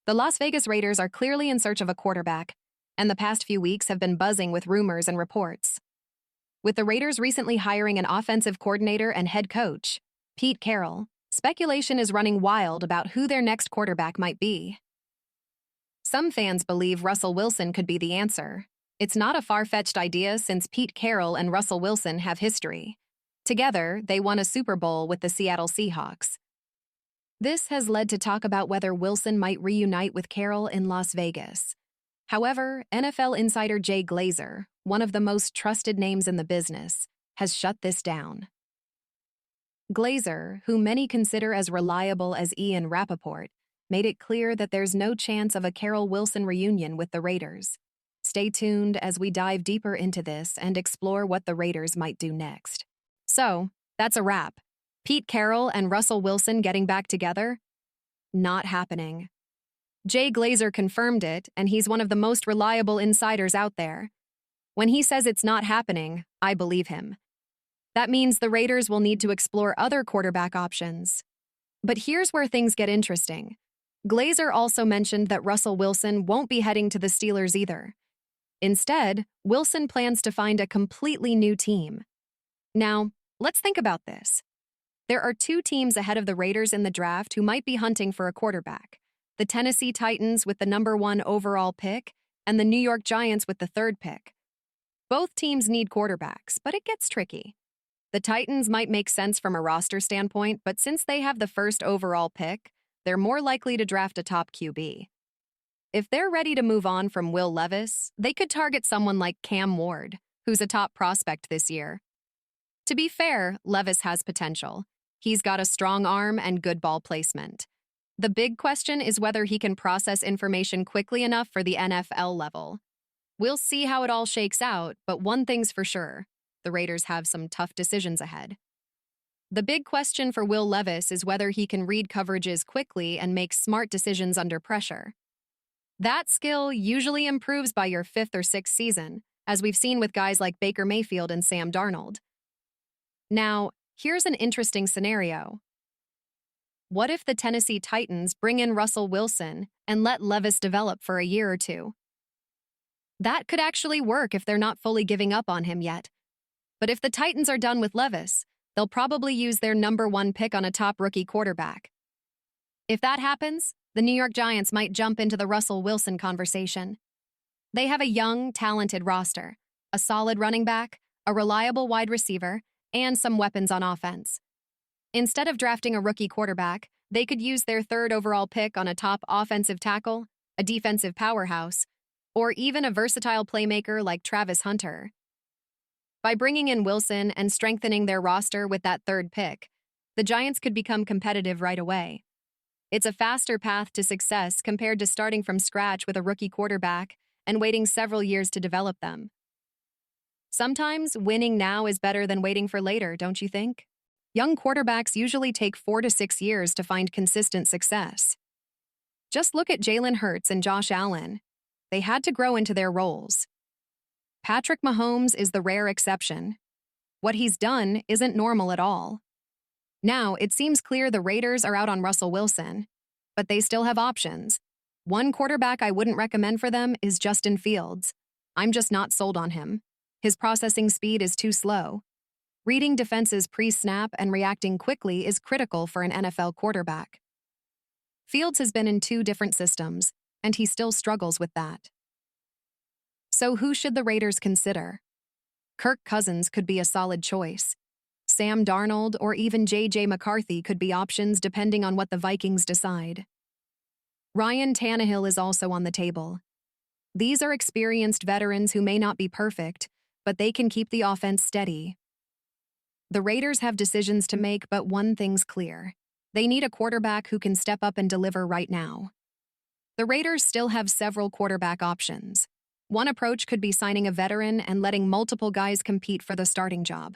The Las Vegas Raiders are clearly in search of a quarterback, and the past few weeks have been buzzing with rumors and reports. With the Raiders recently hiring an offensive coordinator and head coach, Pete Carroll, speculation is running wild about who their next quarterback might be. Some fans believe Russell Wilson could be the answer. It's not a far-fetched idea since Pete Carroll and Russell Wilson have history. Together, they won a Super Bowl with the Seattle Seahawks. This has led to talk about whether Wilson might reunite with Carroll in Las Vegas. However, NFL insider Jay Glazer, one of the most trusted names in the business, has shut this down. Glazer, who many consider as reliable as Ian Rappaport, made it clear that there's no chance of a Carroll-Wilson reunion with the Raiders. Stay tuned as we dive deeper into this and explore what the Raiders might do next. So, that's a wrap. Pete Carroll and Russell Wilson getting back together? Not happening. Jay Glazer confirmed it, and he's one of the most reliable insiders out there. When he says it's not happening, I believe him. That means the Raiders will need to explore other quarterback options. But here's where things get interesting. Glazer also mentioned that Russell Wilson won't be heading to the Steelers either. Instead, Wilson plans to find a completely new team. Now, let's think about this. There are two teams ahead of the Raiders in the draft who might be hunting for a quarterback: the Tennessee Titans with the #1 overall pick and the New York Giants with the 3rd pick. Both teams need quarterbacks, but it gets tricky. The Titans might make sense from a roster standpoint, but since they have the 1st overall pick, they're more likely to draft a top QB. If they're ready to move on from Will Levis, they could target someone like Cam Ward, who's a top prospect this year. To be fair, Levis has potential. He's got a strong arm and good ball placement. The big question is whether he can process information quickly enough for the NFL level. We'll see how it all shakes out, but one thing's for sure: the Raiders have some tough decisions ahead. The big question for Will Levis is whether he can read coverages quickly and make smart decisions under pressure. That skill usually improves by your 5th or 6th season, as we've seen with guys like Baker Mayfield and Sam Darnold. Now, here's an interesting scenario. What if the Tennessee Titans bring in Russell Wilson and let Levis develop for a year or two? That could actually work if they're not fully giving up on him yet. But if the Titans are done with Levis, they'll probably use their #1 pick on a top rookie quarterback. If that happens, the New York Giants might jump into the Russell Wilson conversation. They have a young, talented roster, a solid running back, a reliable wide receiver, and some weapons on offense. Instead of drafting a rookie quarterback, they could use their 3rd overall pick on a top offensive tackle, a defensive powerhouse, or even a versatile playmaker like Travis Hunter. By bringing in Wilson and strengthening their roster with that 3rd pick, the Giants could become competitive right away. It's a faster path to success compared to starting from scratch with a rookie quarterback and waiting several years to develop them. Sometimes winning now is better than waiting for later, don't you think? Young quarterbacks usually take 4 to 6 years to find consistent success. Just look at Jalen Hurts and Josh Allen. They had to grow into their roles. Patrick Mahomes is the rare exception. What he's done isn't normal at all. Now, it seems clear the Raiders are out on Russell Wilson, but they still have options. One quarterback I wouldn't recommend for them is Justin Fields. I'm just not sold on him. His processing speed is too slow. Reading defenses pre-snap and reacting quickly is critical for an NFL quarterback. Fields has been in 2 different systems, and he still struggles with that. So who should the Raiders consider? Kirk Cousins could be a solid choice. Sam Darnold or even J.J. McCarthy could be options depending on what the Vikings decide. Ryan Tannehill is also on the table. These are experienced veterans who may not be perfect, but they can keep the offense steady. The Raiders have decisions to make, but one thing's clear: they need a quarterback who can step up and deliver right now. The Raiders still have several quarterback options. One approach could be signing a veteran and letting multiple guys compete for the starting job.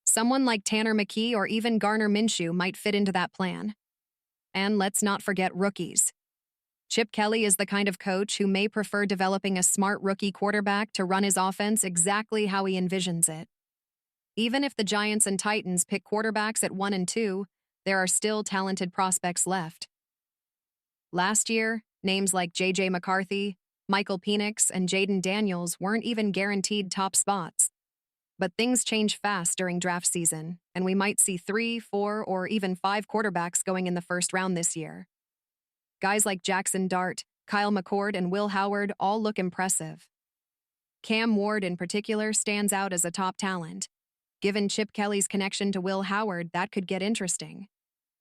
Someone like Tanner McKee or even Gardner Minshew might fit into that plan. And let's not forget rookies. Chip Kelly is the kind of coach who may prefer developing a smart rookie quarterback to run his offense exactly how he envisions it. Even if the Giants and Titans pick quarterbacks at 1 and 2, there are still talented prospects left. Last year, Names like J.J. McCarthy, Michael Penix, and Jaden Daniels weren't even guaranteed top spots. But things change fast during draft season, and we might see 3, 4, or even 5 quarterbacks going in the first round this year. Guys like Jackson Dart, Kyle McCord, and Will Howard all look impressive. Cam Ward, in particular, stands out as a top talent. Given Chip Kelly's connection to Will Howard, that could get interesting.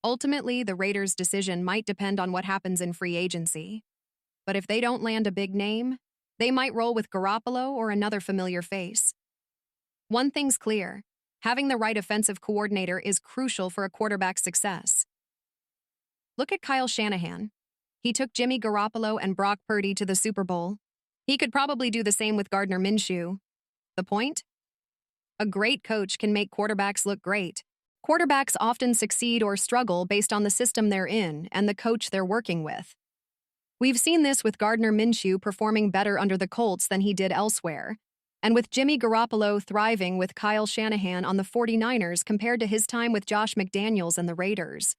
Ultimately, the Raiders' decision might depend on what happens in free agency. But if they don't land a big name, they might roll with Garoppolo or another familiar face. One thing's clear: having the right offensive coordinator is crucial for a quarterback's success. Look at Kyle Shanahan. He took Jimmy Garoppolo and Brock Purdy to the Super Bowl. He could probably do the same with Gardner Minshew. The point? A great coach can make quarterbacks look great. Quarterbacks often succeed or struggle based on the system they're in and the coach they're working with. We've seen this with Gardner Minshew performing better under the Colts than he did elsewhere, and with Jimmy Garoppolo thriving with Kyle Shanahan on the 49ers compared to his time with Josh McDaniels and the Raiders.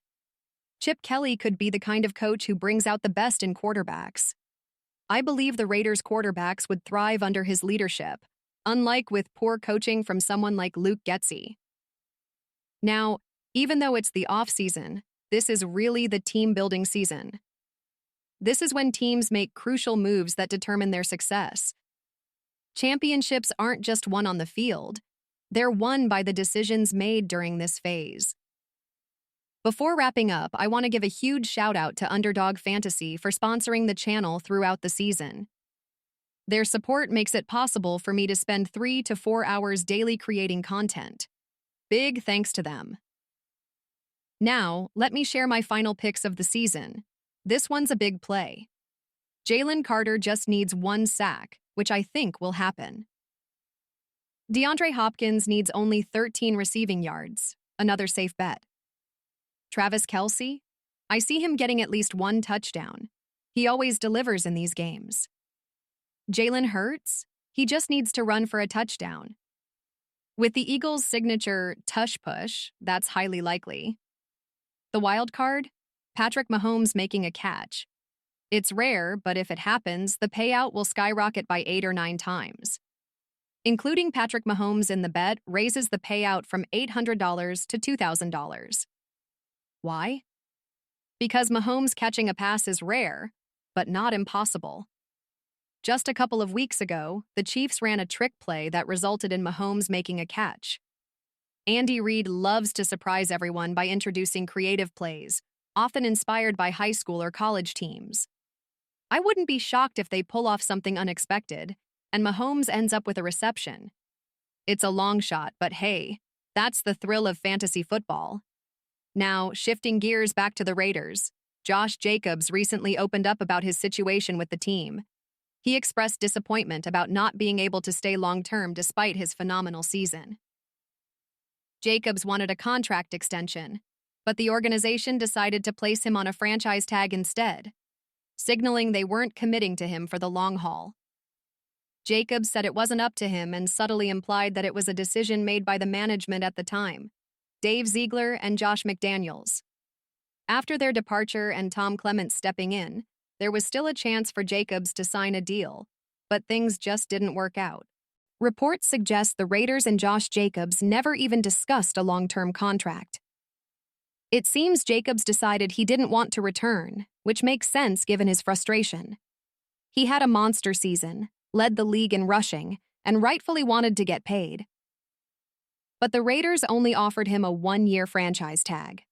Chip Kelly could be the kind of coach who brings out the best in quarterbacks. I believe the Raiders' quarterbacks would thrive under his leadership, unlike with poor coaching from someone like Luke Getsy. Now, even though it's the off-season, this is really the team-building season. This is when teams make crucial moves that determine their success. Championships aren't just won on the field. They're won by the decisions made during this phase. Before wrapping up, I want to give a huge shout-out to Underdog Fantasy for sponsoring the channel throughout the season. Their support makes it possible for me to spend 3 to 4 hours daily creating content. Big thanks to them. Now, let me share my final picks of the season. This one's a big play. Jalen Carter just needs 1 sack, which I think will happen. DeAndre Hopkins needs only 13 receiving yards, another safe bet. Travis Kelce? I see him getting at least 1 touchdown. He always delivers in these games. Jalen Hurts? He just needs to run for a touchdown. With the Eagles' signature tush push, that's highly likely. The wild card? Patrick Mahomes making a catch. It's rare, but if it happens, the payout will skyrocket by 8 or 9 times. Including Patrick Mahomes in the bet raises the payout from $800 to $2,000. Why? Because Mahomes catching a pass is rare, but not impossible. Just a couple of weeks ago, the Chiefs ran a trick play that resulted in Mahomes making a catch. Andy Reid loves to surprise everyone by introducing creative plays, often inspired by high school or college teams. I wouldn't be shocked if they pull off something unexpected, and Mahomes ends up with a reception. It's a long shot, but hey, that's the thrill of fantasy football. Now, shifting gears back to the Raiders, Josh Jacobs recently opened up about his situation with the team. He expressed disappointment about not being able to stay long-term despite his phenomenal season. Jacobs wanted a contract extension, but the organization decided to place him on a franchise tag instead, signaling they weren't committing to him for the long haul. Jacobs said it wasn't up to him and subtly implied that it was a decision made by the management at the time, Dave Ziegler and Josh McDaniels. After their departure and Tom Clements stepping in, there was still a chance for Jacobs to sign a deal, but things just didn't work out. Reports suggest the Raiders and Josh Jacobs never even discussed a long-term contract. It seems Jacobs decided he didn't want to return, which makes sense given his frustration. He had a monster season, led the league in rushing, and rightfully wanted to get paid. But the Raiders only offered him a 1-year franchise tag.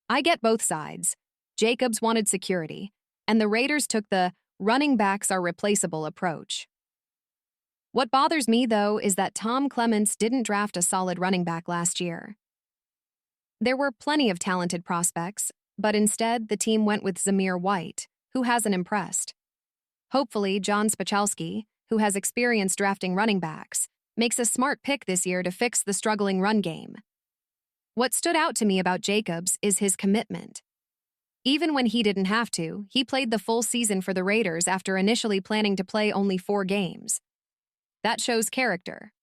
I get both sides. Jacobs wanted security, and the Raiders took the running backs are replaceable approach. What bothers me, though, is that Tom Clements didn't draft a solid running back last year. There were plenty of talented prospects, but instead the team went with Zamir White, who hasn't impressed. Hopefully, John Spachalski, who has experience drafting running backs, makes a smart pick this year to fix the struggling run game. What stood out to me about Jacobs is his commitment. Even when he didn't have to, he played the full season for the Raiders after initially planning to play only 4 games. That shows character.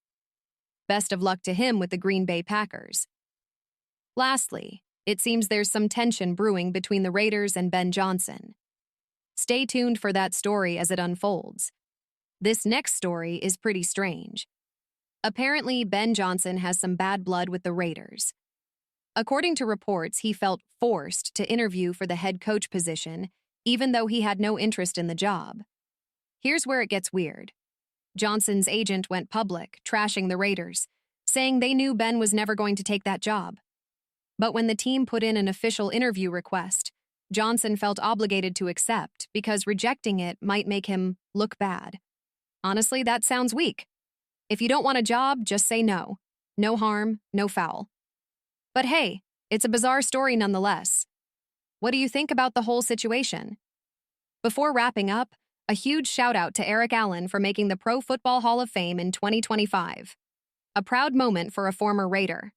Best of luck to him with the Green Bay Packers. Lastly, it seems there's some tension brewing between the Raiders and Ben Johnson. Stay tuned for that story as it unfolds. This next story is pretty strange. Apparently, Ben Johnson has some bad blood with the Raiders. According to reports, he felt forced to interview for the head coach position, even though he had no interest in the job. Here's where it gets weird. Johnson's agent went public, trashing the Raiders, saying they knew Ben was never going to take that job. But when the team put in an official interview request, Johnson felt obligated to accept because rejecting it might make him look bad. Honestly, that sounds weak. If you don't want a job, just say no. No harm, no foul. But hey, it's a bizarre story nonetheless. What do you think about the whole situation? Before wrapping up, a huge shout out to Eric Allen for making the Pro Football Hall of Fame in 2025. A proud moment for a former Raider.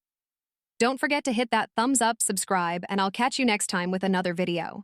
Don't forget to hit that thumbs up, subscribe, and I'll catch you next time with another video.